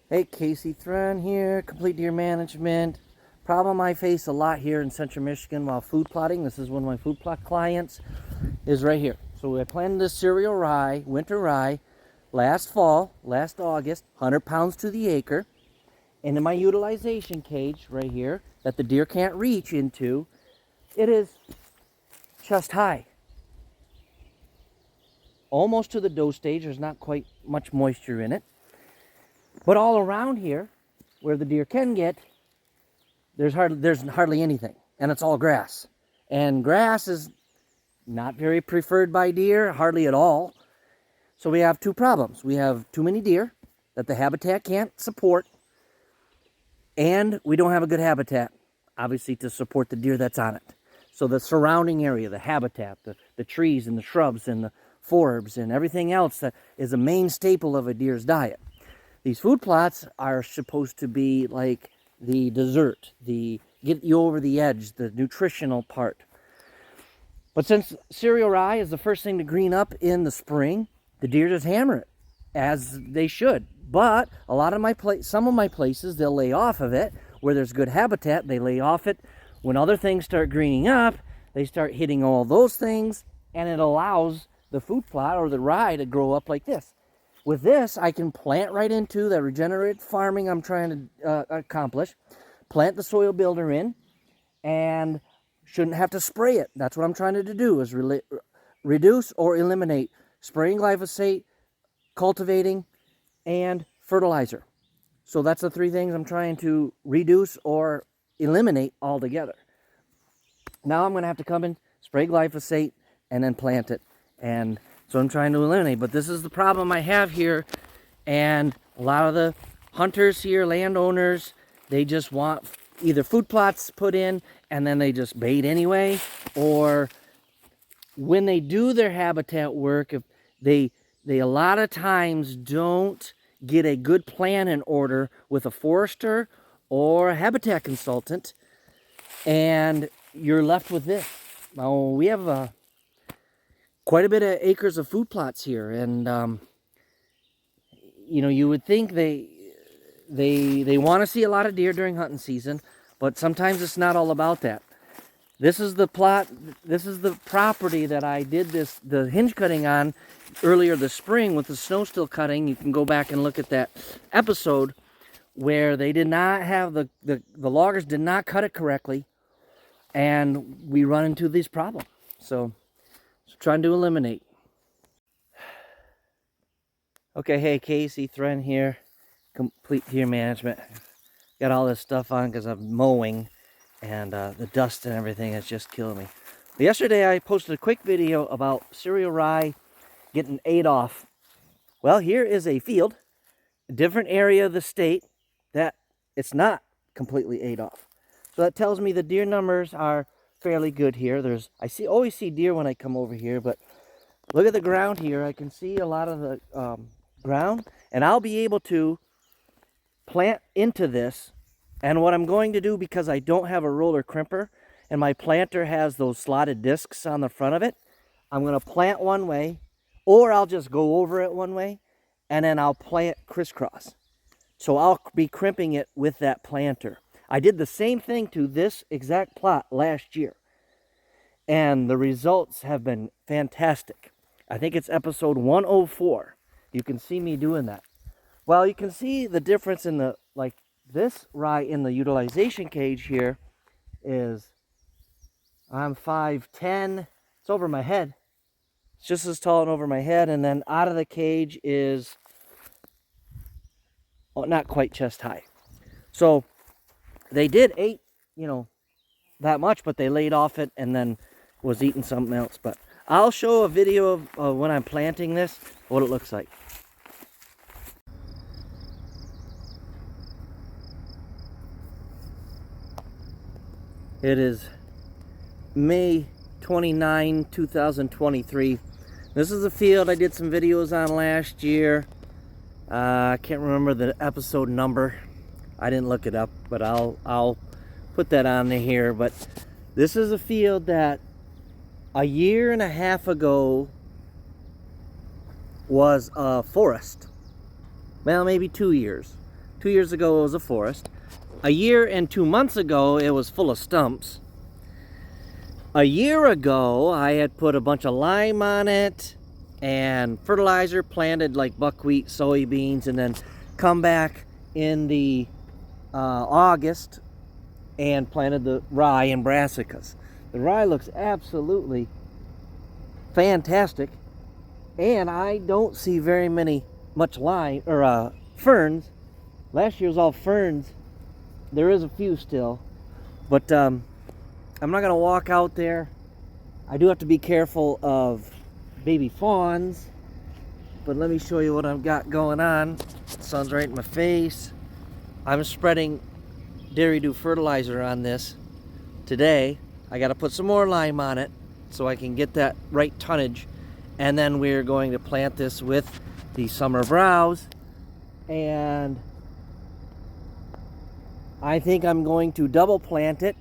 Hey, Casey Thren here, Complete Deer Management. Problem I face a lot here in central Michigan while food plotting, this is one of my food plot clients, is right here. So I planted this cereal rye, winter rye, last fall, last August, 100 pounds to the acre. And in my utilization cage right here that the deer can't reach into, it is chest high. Almost to the dough stage, there's not quite much moisture in it. But all around here, where the deer can get, there's hardly anything, and it's all grass. And grass is not very preferred by deer, hardly at all. So we have two problems. We have too many deer that the habitat can't support, and we don't have a good habitat, obviously, to support the deer that's on it. So the surrounding area, the habitat, the trees and the shrubs and the forbs and everything else that is a main staple of a deer's diet. These food plots are supposed to be like the dessert, the get you over the edge, the nutritional part. But since cereal rye is the first thing to green up in the spring, the deer just hammer it, as they should. But a lot of some of my places, they'll lay off of it. Where there's good habitat, they lay off it. When other things start greening up, they start hitting all those things, and it allows the food plot or the rye to grow up like this. With this, I can plant right into the regenerative farming I'm trying to accomplish, plant the soil builder in, and shouldn't have to spray it. That's what I'm trying to do, is reduce or eliminate spraying glyphosate, cultivating, and fertilizer. So that's the three things I'm trying to reduce or eliminate altogether. Now I'm going to have to come in, spray glyphosate, and then plant it. And so I'm trying to eliminate, but this is the problem I have here. And a lot of the hunters here, landowners, they just want either food plots put in and then they just bait anyway, or when they do their habitat work, if they a lot of times don't get a good plan in order with a forester or a habitat consultant, and you're left with this. Now we have quite a bit of acres of food plots here, and you would think they want to see a lot of deer during hunting season, but sometimes it's not all about that. This is the plot, this is the property that I did the hinge cutting on earlier this spring with the snow still cutting. You can go back and look at that episode where they did not have the loggers did not cut it correctly, and we run into these problems. So trying to eliminate. Okay, hey, Casey Thren here, Complete Deer Management. Got all this stuff on because I'm mowing, and the dust and everything is just killing me. But yesterday I posted a quick video about cereal rye getting ate off. Well, here is a field, a different area of the state, that it's not completely ate off. So that tells me the deer numbers are fairly good here. Always see deer when I come over here, but look at the ground here. I can see a lot of the ground, and I'll be able to plant into this. And what I'm going to do, because I don't have a roller crimper and my planter has those slotted discs on the front of it, I'm going to plant one way, or I'll just go over it one way, and then I'll plant crisscross. So I'll be crimping it with that planter. I did the same thing to this exact plot last year, and the results have been fantastic. I think it's episode 104. You can see me doing that. Well, you can see the difference in this rye in the utilization cage here is, I'm 5'10". It's over my head. It's just as tall and over my head, and then out of the cage is not quite chest high. So they did eat, that much, but they laid off it and then was eating something else. But I'll show a video of when I'm planting this, what it looks like. It is May 29, 2023. This is a field I did some videos on last year. I can't remember the episode number. I didn't look it up, but I'll put that on here. But this is a field that a year and a half ago was a forest. Well, maybe 2 years. 2 years ago it was a forest. A year and 2 months ago it was full of stumps. A year ago I had put a bunch of lime on it and fertilizer, planted like buckwheat, soybeans, and then come back in the August and planted the rye and brassicas. The rye looks absolutely fantastic, and I don't see very much lime or ferns. Last year was all ferns. There is a few still, but I'm not gonna walk out there. I do have to be careful of baby fawns, but let me show you what I've got going on. The sun's right in my face. I'm spreading dairy dew fertilizer on this today. I got to put some more lime on it so I can get that right tonnage, and then we're going to plant this with the summer browse, and I think I'm going to double plant it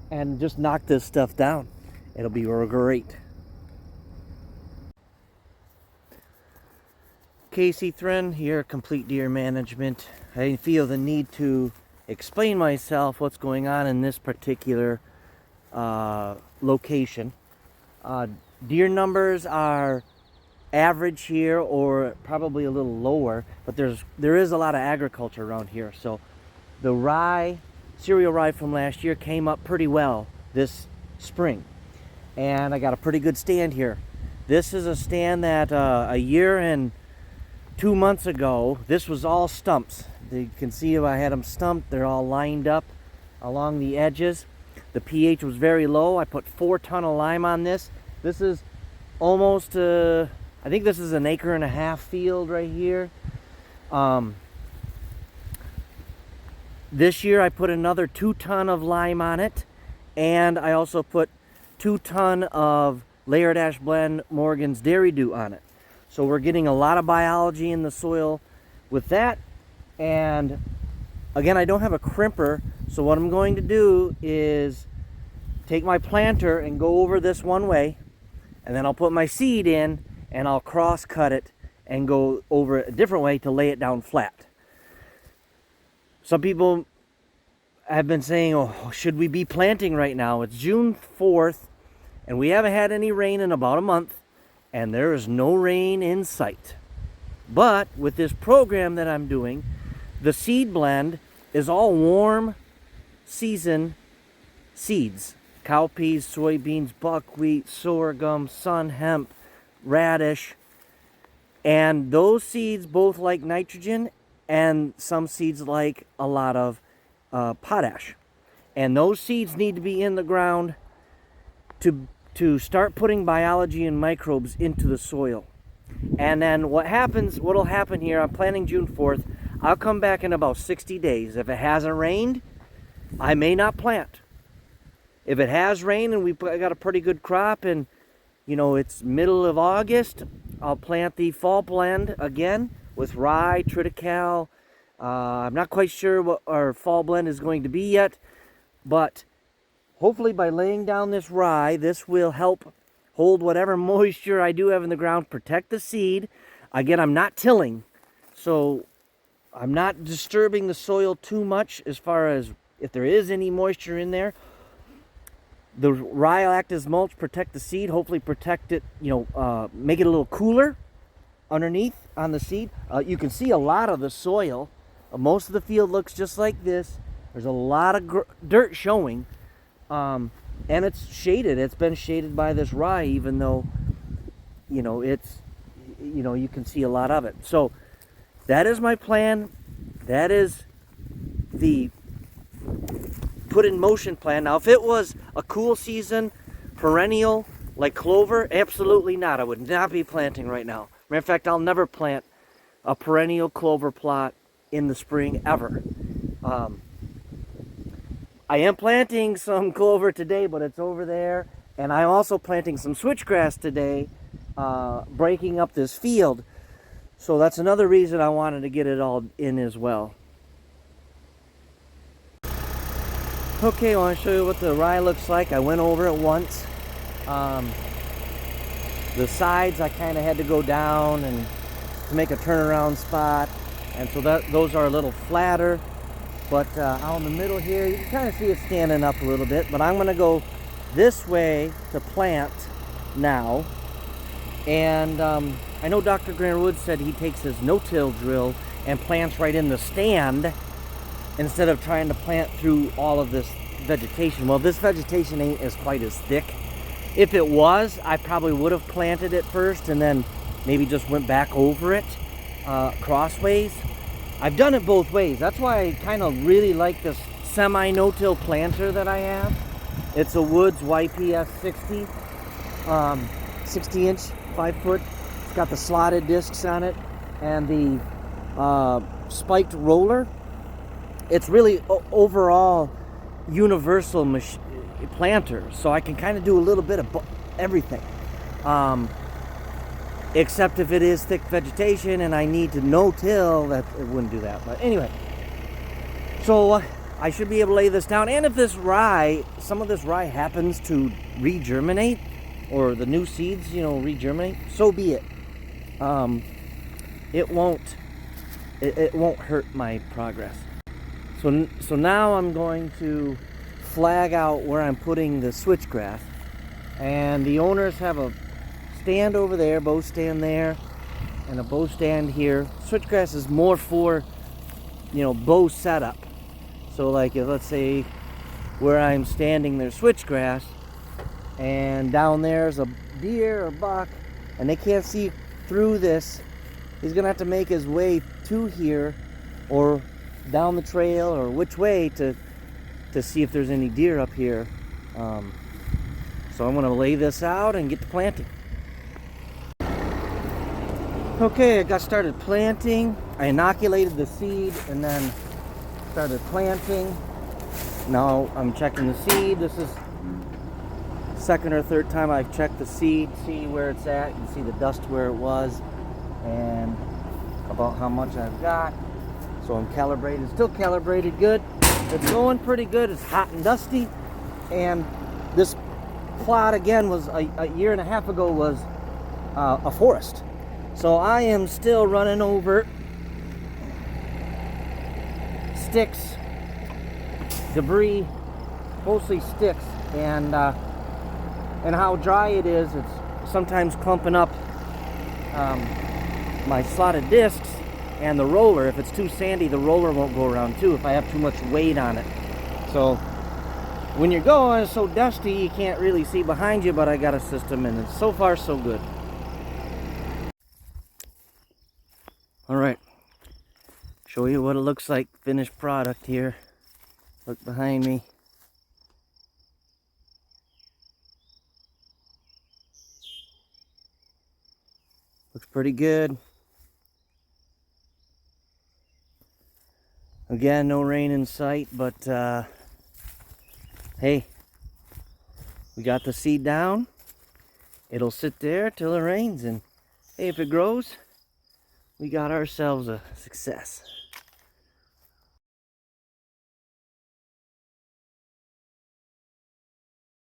and just knock this stuff down. It'll be great. Casey Thren here, Complete Deer Management. I feel the need to explain myself what's going on in this particular location. Deer numbers are average here, or probably a little lower, but there is a lot of agriculture around here. So the rye, cereal rye from last year, came up pretty well this spring, and I got a pretty good stand here. This is a stand that a year and 2 months ago, this was all stumps. You can see if I had them stumped, they're all lined up along the edges. The pH was very low. I put 4 tons of lime on this. This is almost, I think this is an 1.5 acre field right here. This year I put another 2 tons of lime on it, and I also put 2 tons of Layered Ash Blend Morgan's Dairy Dew on it. So we're getting a lot of biology in the soil with that. And again, I don't have a crimper, so what I'm going to do is take my planter and go over this one way, and then I'll put my seed in and I'll cross cut it and go over a different way to lay it down flat. Some people have been saying, oh, should we be planting right now? It's June 4th and we haven't had any rain in about a month, and there is no rain in sight. But with this program that I'm doing, the seed blend is all warm season seeds. Cowpeas, soybeans, buckwheat, sorghum, sun hemp, radish. And those seeds both like nitrogen, and some seeds like a lot of potash. And those seeds need to be in the ground to start putting biology and microbes into the soil. And then what'll happen here, I'm planting June 4th, I'll come back in about 60 days. If it hasn't rained, I may not plant. If it has rained and we've got a pretty good crop, and it's middle of August, I'll plant the fall blend again with rye, triticale. I'm not quite sure what our fall blend is going to be yet, but hopefully by laying down this rye, this will help hold whatever moisture I do have in the ground, protect the seed. Again, I'm not tilling, so I'm not disturbing the soil too much as far as if there is any moisture in there. The rye will act as mulch, protect the seed, hopefully protect it, make it a little cooler underneath on the seed. You can see a lot of the soil. Most of the field looks just like this. There's a lot of dirt showing. And it's shaded. It's been shaded by this rye, even though, it's, you can see a lot of it. So that is my plan. That is the put in motion plan. Now, if it was a cool season, perennial, like clover, absolutely not. I would not be planting right now. Matter of fact, I'll never plant a perennial clover plot in the spring ever. I am planting some clover today, but it's over there. And I'm also planting some switchgrass today, breaking up this field. So that's another reason I wanted to get it all in as well. Okay, I want to show you what the rye looks like. I went over it once. The sides I kind of had to go down and to make a turnaround spot. And so those are a little flatter. But out in the middle here, you can kind of see it standing up a little bit. But I'm going to go this way to plant now. And I know Dr. Grant Wood said he takes his no-till drill and plants right in the stand instead of trying to plant through all of this vegetation. Well, this vegetation ain't quite as thick. If it was, I probably would have planted it first and then maybe just went back over it crossways. I've done it both ways. That's why I kind of really like this semi no-till planter that I have. It's a Woods YPS 60, 60 inch, 5 foot. It's got the slotted discs on it and the spiked roller. It's really overall universal planter, so I can kind of do a little bit of everything. Except if it is thick vegetation and I need to no-till, that it wouldn't do that. But anyway, so I should be able to lay this down. And if this rye, some of this rye happens to regerminate, or the new seeds, you know, regerminate, so be it. It won't hurt my progress. So now I'm going to flag out where I'm putting the switchgrass, and the owners have a stand over there, bow stand there, and a bow stand here. Switchgrass is more for, you know, bow setup. So like if, let's say where I'm standing there's switchgrass, and down there's a deer or buck, and they can't see through this, he's gonna have to make his way to here or down the trail or which way to see if there's any deer up here. So I'm gonna lay this out and get to planting. Okay, I got started planting. I inoculated the seed and then started planting. Now I'm checking the seed. This is second or third time I've checked the seed, see where it's at. You can see the dust where it was and about how much I've got. So I'm calibrated, still calibrated good. It's going pretty good. It's hot and dusty. And this plot again was a year and a half ago was a forest. So I am still running over sticks, debris, mostly sticks, and how dry it is, it's sometimes clumping up my slotted discs and the roller. If it's too sandy, the roller won't go around too if I have too much weight on it. So when you're going, it's so dusty you can't really see behind you, but I got a system and it's so far so good. Alright, show you what it looks like, finished product here. Look behind me. Looks pretty good. Again, no rain in sight, but hey, we got the seed down. It'll sit there till it rains, and hey, if it grows, we got ourselves a success.